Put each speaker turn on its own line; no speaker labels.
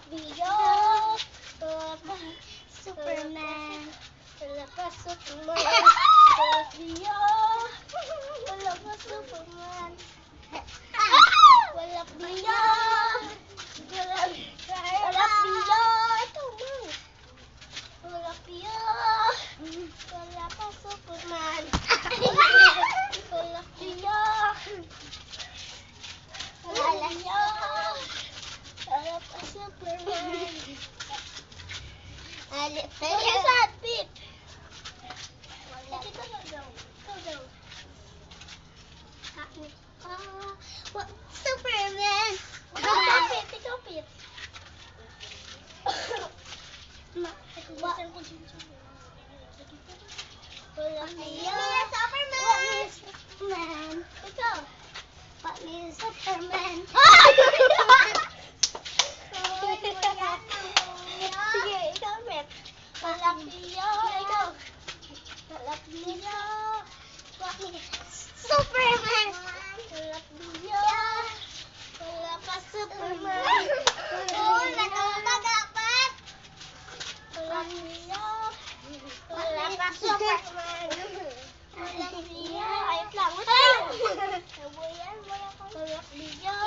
Bio. Wala pa Superman. Wala pa Superman. Tulak Bio. Wala pa Superman. Wala Bio. Wala Bio. Ito mo. Wala Bio. Wala pa Superman. Wala Bio. Wala Bio. Wala pa Superman. Alit na yan. Saan, Pip? Ito daw. Ito daw. Superman. Ikaw, Pip. Ikaw, Pip. Wala Bio. Superman. Ikaw. Superman. Sige, ikaw, Pip. Wala Bio. Ikaw. Wala Bio. Superman. Wala Bio. Wala pa Superman. Wala dapat. Wala Bio. Wala pa Superman. Wala Bio. Ayos lang. Wala Bio. Wala Bio.